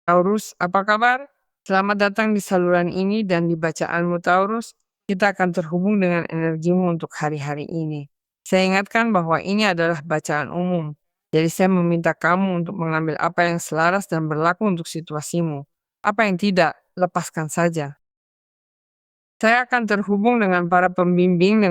Taurus, apa kabar? Selamat datang di saluran ini dan di bacaanmu Taurus. Kita akan terhubung dengan energimu untuk hari-hari ini. Saya ingatkan bahwa ini adalah bacaan umum. Jadi saya meminta kamu untuk mengambil apa yang selaras dan berlaku untuk situasimu. Apa yang tidak, lepaskan saja. Saya akan terhubung dengan para pembimbing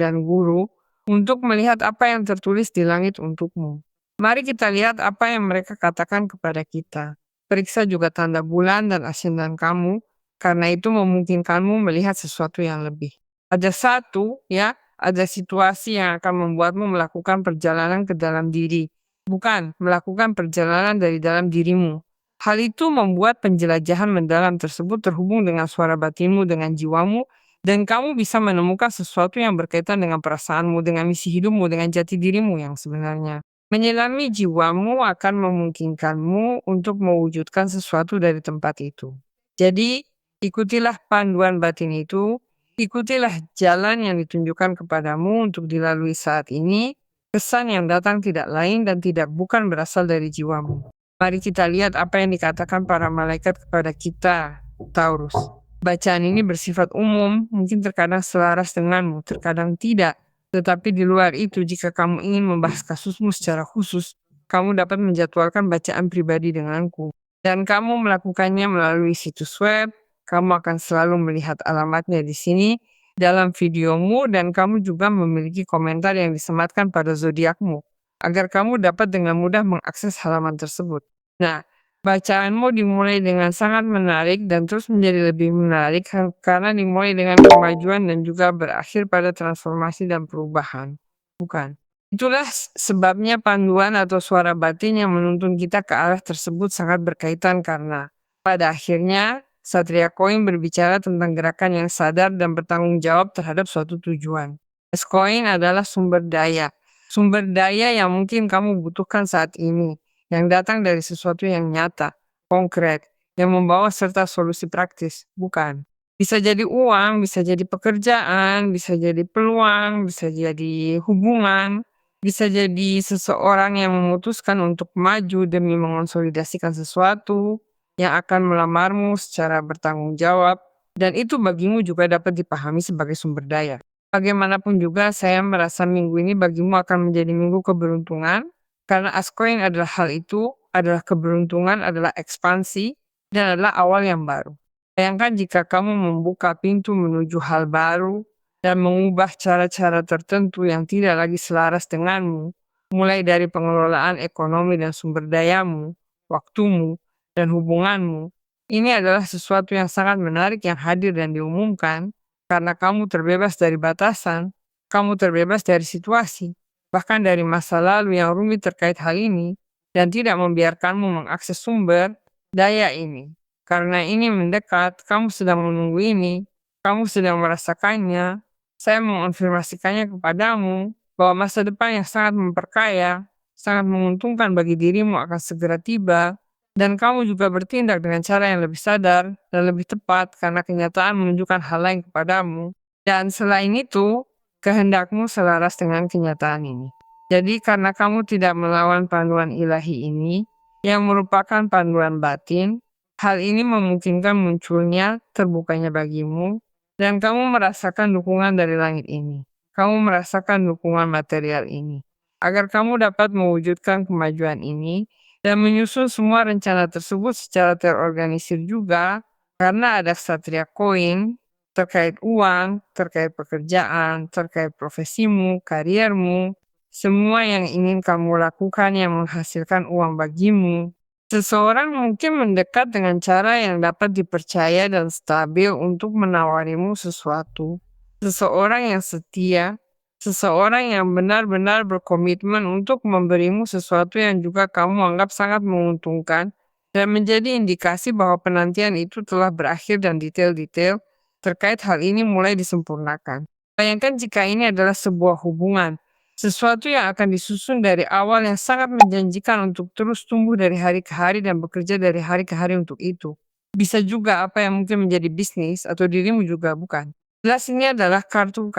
dan guru untuk melihat apa yang tertulis di langit untukmu. Mari kita lihat apa yang mereka katakan kepada kita. Periksa juga tanda bulan dan ascendan kamu, karena itu memungkinkanmu melihat sesuatu yang lebih. Ada situasi yang akan membuatmu melakukan perjalanan ke dalam diri, bukan melakukan perjalanan dari dalam dirimu. Hal itu membuat penjelajahan mendalam tersebut terhubung dengan suara batinmu, dengan jiwamu, dan kamu bisa menemukan sesuatu yang berkaitan dengan perasaanmu, dengan misi hidupmu, dengan jati dirimu yang sebenarnya. Menyelami jiwamu akan memungkinkanmu untuk mewujudkan sesuatu dari tempat itu. Jadi, ikutilah panduan batin itu, ikutilah jalan yang ditunjukkan kepadamu untuk dilalui saat ini. Kesan yang datang tidak lain dan tidak bukan berasal dari jiwamu. Mari kita lihat apa yang dikatakan para malaikat kepada kita, Taurus. Bacaan ini bersifat umum, mungkin terkadang selaras denganmu, terkadang tidak. Tetapi di luar itu, jika kamu ingin membahas kasusmu secara khusus, kamu dapat menjadwalkan bacaan pribadi denganku. Dan kamu melakukannya melalui situs web, kamu akan selalu melihat alamatnya di sini, dalam videomu, dan kamu juga memiliki komentar yang disematkan pada zodiakmu, agar kamu dapat dengan mudah mengakses halaman tersebut. Nah, bacaanmu dimulai dengan sangat menarik dan terus menjadi lebih menarik karena dimulai dengan kemajuan dan juga berakhir pada transformasi dan perubahan. Bukan. Itulah sebabnya panduan atau suara batin yang menuntun kita ke arah tersebut sangat berkaitan karena pada akhirnya Satria Koin berbicara tentang gerakan yang sadar dan bertanggung jawab terhadap suatu tujuan. S-Coin adalah sumber daya yang mungkin kamu butuhkan saat ini yang datang dari sesuatu yang nyata, konkret, yang membawa serta solusi praktis, bukan. Bisa jadi uang, bisa jadi pekerjaan, bisa jadi peluang, bisa jadi hubungan, bisa jadi seseorang yang memutuskan untuk maju demi mengonsolidasikan sesuatu yang akan melamarmu secara bertanggung jawab, dan itu bagimu juga dapat dipahami sebagai sumber daya. Bagaimanapun juga, saya merasa minggu ini bagimu akan menjadi minggu keberuntungan, karena Askoin adalah hal itu, adalah keberuntungan, adalah ekspansi, dan adalah awal yang baru. Bayangkan jika kamu membuka pintu menuju hal baru dan mengubah cara-cara tertentu yang tidak lagi selaras denganmu, mulai dari pengelolaan ekonomi dan sumber dayamu, waktumu, dan hubunganmu. Ini adalah sesuatu yang sangat menarik yang hadir dan diumumkan karena kamu terbebas dari batasan, kamu terbebas dari situasi, bahkan dari masa lalu yang rumit terkait hal ini, dan tidak membiarkanmu mengakses sumber daya ini. Karena ini mendekat, kamu sedang menunggu ini, kamu sedang merasakannya, saya mengonfirmasikannya kepadamu bahwa masa depan yang sangat memperkaya, sangat menguntungkan bagi dirimu akan segera tiba, dan kamu juga bertindak dengan cara yang lebih sadar dan lebih tepat karena kenyataan menunjukkan hal lain kepadamu. Dan selain itu, kehendakmu selaras dengan kenyataan ini. Jadi karena kamu tidak melawan panduan ilahi ini, yang merupakan panduan batin, hal ini memungkinkan munculnya, terbukanya bagimu, dan kamu merasakan dukungan dari langit ini. Kamu merasakan dukungan material ini. Agar kamu dapat mewujudkan kemajuan ini, dan menyusun semua rencana tersebut secara terorganisir juga, karena ada Satria Koin, terkait uang, terkait pekerjaan, terkait profesimu, kariermu, semua yang ingin kamu lakukan yang menghasilkan uang bagimu. Seseorang mungkin mendekat dengan cara yang dapat dipercaya dan stabil untuk menawarimu sesuatu. Seseorang yang setia, seseorang yang benar-benar berkomitmen untuk memberimu sesuatu yang juga kamu anggap sangat menguntungkan dan menjadi indikasi bahwa penantian itu telah berakhir dan detail-detail terkait hal ini mulai disempurnakan. Bayangkan jika ini adalah sebuah hubungan, sesuatu yang akan disusun dari awal yang sangat menjanjikan untuk terus tumbuh dari hari ke hari dan bekerja dari hari ke hari untuk itu. Bisa juga apa yang mungkin menjadi bisnis atau dirimu juga bukan. Jelas ini adalah kartu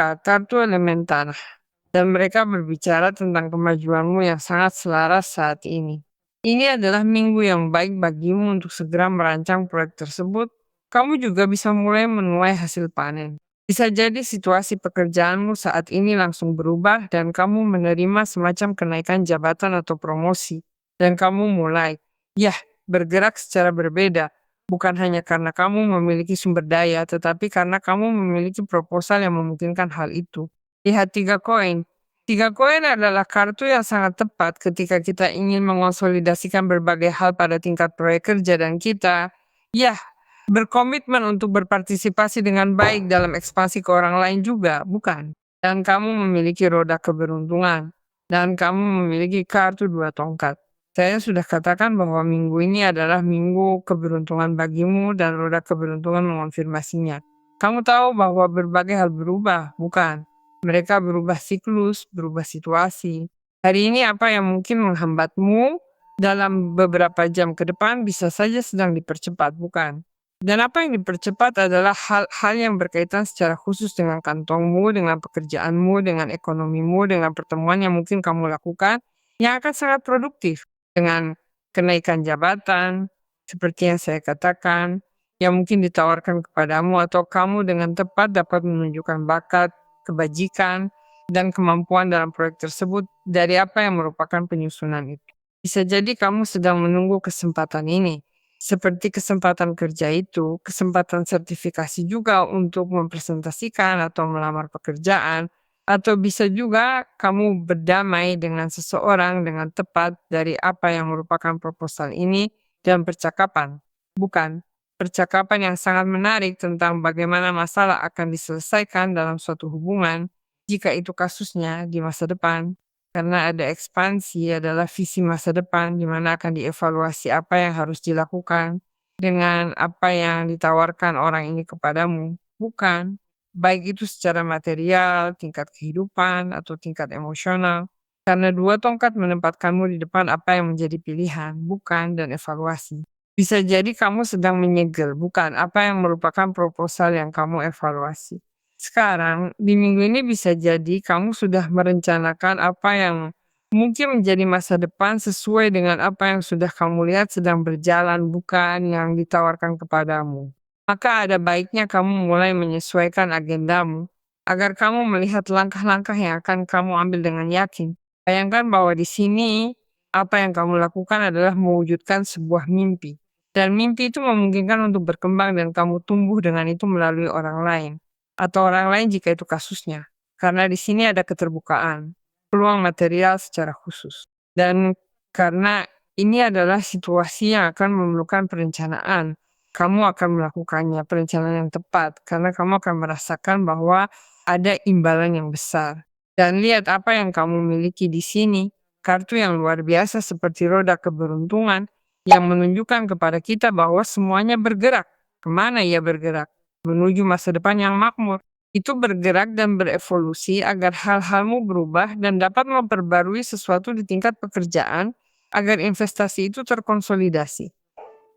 elemen tanah. Dan mereka berbicara tentang kemajuanmu yang sangat selaras saat ini. Ini adalah minggu yang baik bagimu untuk segera merancang proyek tersebut. Kamu juga bisa mulai menuai hasil panen. Bisa jadi situasi pekerjaanmu saat ini langsung berubah dan kamu menerima semacam kenaikan jabatan atau promosi. Dan kamu mulai, ya, bergerak secara berbeda. Bukan hanya karena kamu memiliki sumber daya, tetapi karena kamu memiliki proposal yang memungkinkan hal itu. Lihat 3 koin. 3 koin adalah kartu yang sangat tepat ketika kita ingin mengonsolidasikan berbagai hal pada tingkat proyek kerja dan kita, ya, berkomitmen untuk berpartisipasi dengan baik dalam ekspansi ke orang lain juga, bukan? Dan kamu memiliki roda keberuntungan, dan kamu memiliki kartu 2 tongkat. Saya sudah katakan bahwa minggu ini adalah minggu keberuntungan bagimu dan roda keberuntungan mengonfirmasinya. Kamu tahu bahwa berbagai hal berubah, bukan? Mereka berubah siklus, berubah situasi. Hari ini apa yang mungkin menghambatmu dalam beberapa jam ke depan bisa saja sedang dipercepat, bukan? Dan apa yang dipercepat adalah hal-hal yang berkaitan secara khusus dengan kantongmu, dengan pekerjaanmu, dengan ekonomimu, dengan pertemuan yang mungkin kamu lakukan, yang akan sangat produktif. Dengan kenaikan jabatan, seperti yang saya katakan, yang mungkin ditawarkan kepadamu atau kamu dengan tepat dapat menunjukkan bakat, kebajikan, dan kemampuan dalam proyek tersebut dari apa yang merupakan penyusunan itu. Bisa jadi kamu sedang menunggu kesempatan ini, seperti kesempatan kerja itu, kesempatan sertifikasi juga untuk mempresentasikan atau melamar pekerjaan, atau bisa juga kamu berdamai dengan seseorang dengan tepat dari apa yang merupakan proposal ini dan percakapan. Bukan percakapan yang sangat menarik tentang bagaimana masalah akan diselesaikan dalam suatu hubungan jika itu kasusnya di masa depan. Karena ada ekspansi adalah visi masa depan di mana akan dievaluasi apa yang harus dilakukan dengan apa yang ditawarkan orang ini kepadamu. Bukan. Baik itu secara material, tingkat kehidupan, atau tingkat emosional. Karena 2 tongkat menempatkanmu di depan apa yang menjadi pilihan, bukan dan evaluasi. Bisa jadi kamu sedang menyegel, bukan apa yang merupakan proposal yang kamu evaluasi. Sekarang, di minggu ini bisa jadi kamu sudah merencanakan apa yang mungkin menjadi masa depan sesuai dengan apa yang sudah kamu lihat sedang berjalan, bukan yang ditawarkan kepadamu. Maka ada baiknya kamu mulai menyesuaikan agendamu agar kamu melihat langkah-langkah yang akan kamu ambil dengan yakin. Bayangkan bahwa di sini apa yang kamu lakukan adalah mewujudkan sebuah mimpi. Dan mimpi itu memungkinkan untuk berkembang dan kamu tumbuh dengan itu melalui orang lain atau orang lain jika itu kasusnya. Karena di sini ada keterbukaan, peluang material secara khusus. Dan karena ini adalah situasi yang akan memerlukan perencanaan, kamu akan melakukannya perencanaan yang tepat karena kamu akan merasakan bahwa ada imbalan yang besar. Dan lihat apa yang kamu miliki di sini, kartu yang luar biasa seperti roda keberuntungan yang menunjukkan kepada kita bahwa semuanya bergerak. Kemana ia bergerak? Menuju masa depan yang makmur. Itu bergerak dan berevolusi agar hal-halmu berubah dan dapat memperbarui sesuatu di tingkat pekerjaan agar investasi itu terkonsolidasi.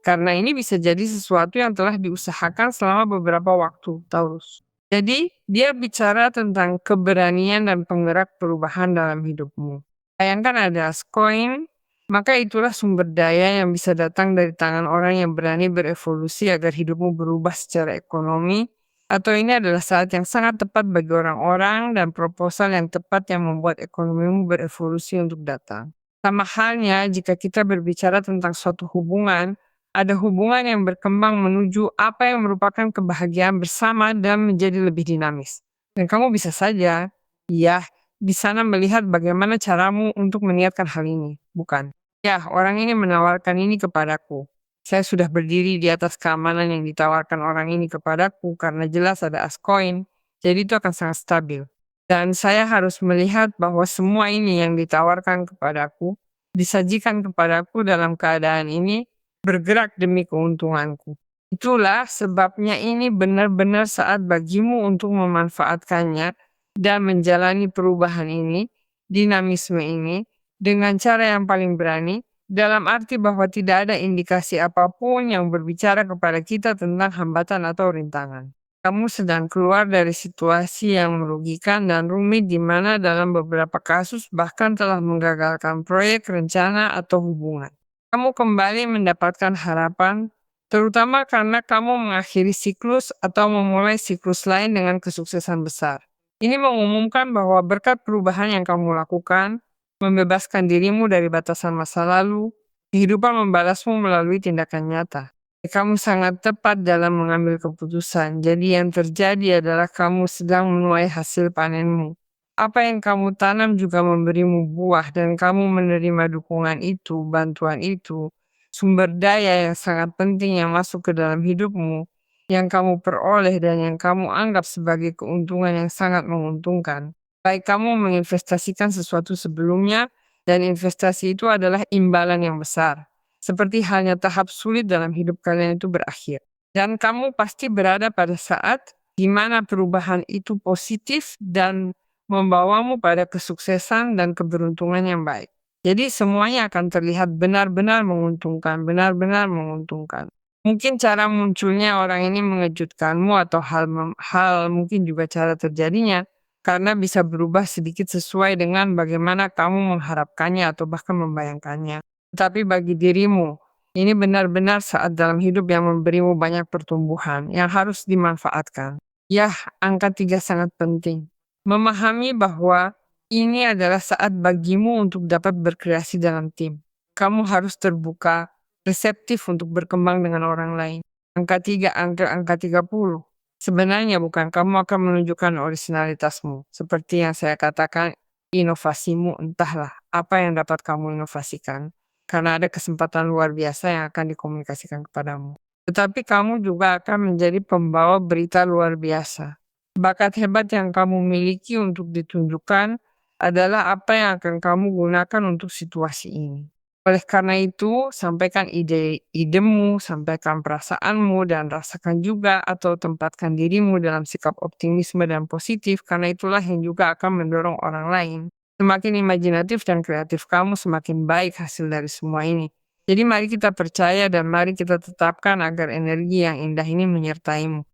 Karena ini bisa jadi sesuatu yang telah diusahakan selama beberapa waktu, Taurus. Jadi, dia bicara tentang keberanian dan penggerak perubahan dalam hidupmu. Bayangkan ada koin, maka itulah sumber daya yang bisa datang dari tangan orang yang berani berevolusi agar hidupmu berubah secara ekonomi. Atau ini adalah saat yang sangat tepat bagi orang-orang dan proposal yang tepat yang membuat ekonomimu berevolusi untuk datang. Sama halnya jika kita berbicara tentang suatu hubungan, ada hubungan yang berkembang menuju apa yang merupakan kebahagiaan bersama dan menjadi lebih dinamis. Dan kamu bisa saja, ya, di sana melihat bagaimana caramu untuk meniatkan hal ini, bukan? Ya, orang ini menawarkan ini kepadaku. Saya sudah berdiri di atas keamanan yang ditawarkan orang ini kepadaku karena jelas ada as koin, jadi itu akan sangat stabil. Dan saya harus melihat bahwa semua ini yang ditawarkan kepadaku, disajikan kepadaku dalam keadaan ini, bergerak demi keuntunganku. Itulah sebabnya ini benar-benar saat bagimu untuk memanfaatkannya dan menjalani perubahan ini, dinamisme ini, dengan cara yang paling berani, dalam arti bahwa tidak ada indikasi apapun yang berbicara kepada kita tentang hambatan atau rintangan. Kamu sedang keluar dari situasi yang merugikan dan rumit di mana dalam beberapa kasus bahkan telah menggagalkan proyek, rencana, atau hubungan. kamu kembali mendapatkan harapan, terutama karena kamu mengakhiri siklus atau memulai siklus lain dengan kesuksesan besar. Ini mengumumkan bahwa berkat perubahan yang kamu lakukan, membebaskan dirimu dari batasan masa lalu, kehidupan membalasmu melalui tindakan nyata. Kamu sangat tepat dalam mengambil keputusan, jadi yang terjadi adalah kamu sedang menuai hasil panenmu. Apa yang kamu tanam juga memberimu buah dan kamu menerima dukungan itu, bantuan itu, sumber daya yang sangat penting yang masuk ke dalam hidupmu, yang kamu peroleh dan yang kamu anggap sebagai keuntungan yang sangat menguntungkan. Baik kamu menginvestasikan sesuatu sebelumnya, dan investasi itu adalah imbalan yang besar. Seperti halnya tahap sulit dalam hidup kalian itu berakhir. Dan kamu pasti berada pada saat di mana perubahan itu positif dan membawamu pada kesuksesan dan keberuntungan yang baik. Jadi semuanya akan terlihat benar-benar menguntungkan, benar-benar menguntungkan. Mungkin cara munculnya orang ini mengejutkanmu atau hal mungkin juga cara terjadinya karena bisa berubah sedikit sesuai dengan bagaimana kamu mengharapkannya atau bahkan membayangkannya. Tapi bagi dirimu, ini benar-benar saat dalam hidup yang memberimu banyak pertumbuhan yang harus dimanfaatkan. Yah, angka 3 sangat penting. Memahami bahwa ini adalah saat bagimu untuk dapat berkreasi dalam tim. Kamu harus terbuka, reseptif untuk berkembang dengan orang lain. Angka 3, angka 30. Sebenarnya bukan kamu akan menunjukkan originalitasmu. Seperti yang saya katakan, inovasimu entahlah apa yang dapat kamu inovasikan. Karena ada kesempatan luar biasa yang akan dikomunikasikan kepadamu. Tetapi kamu juga akan menjadi pembawa berita luar biasa. Bakat hebat yang kamu miliki untuk ditunjukkan adalah apa yang akan kamu gunakan untuk situasi ini. Oleh karena itu, sampaikan ide-idemu, sampaikan perasaanmu, dan rasakan juga atau tempatkan dirimu dalam sikap optimisme dan positif, karena itulah yang juga akan mendorong orang lain. Semakin imajinatif dan kreatif kamu, semakin baik hasil dari semua ini. Jadi mari kita percaya dan mari kita tetapkan agar energi yang indah ini menyertaimu.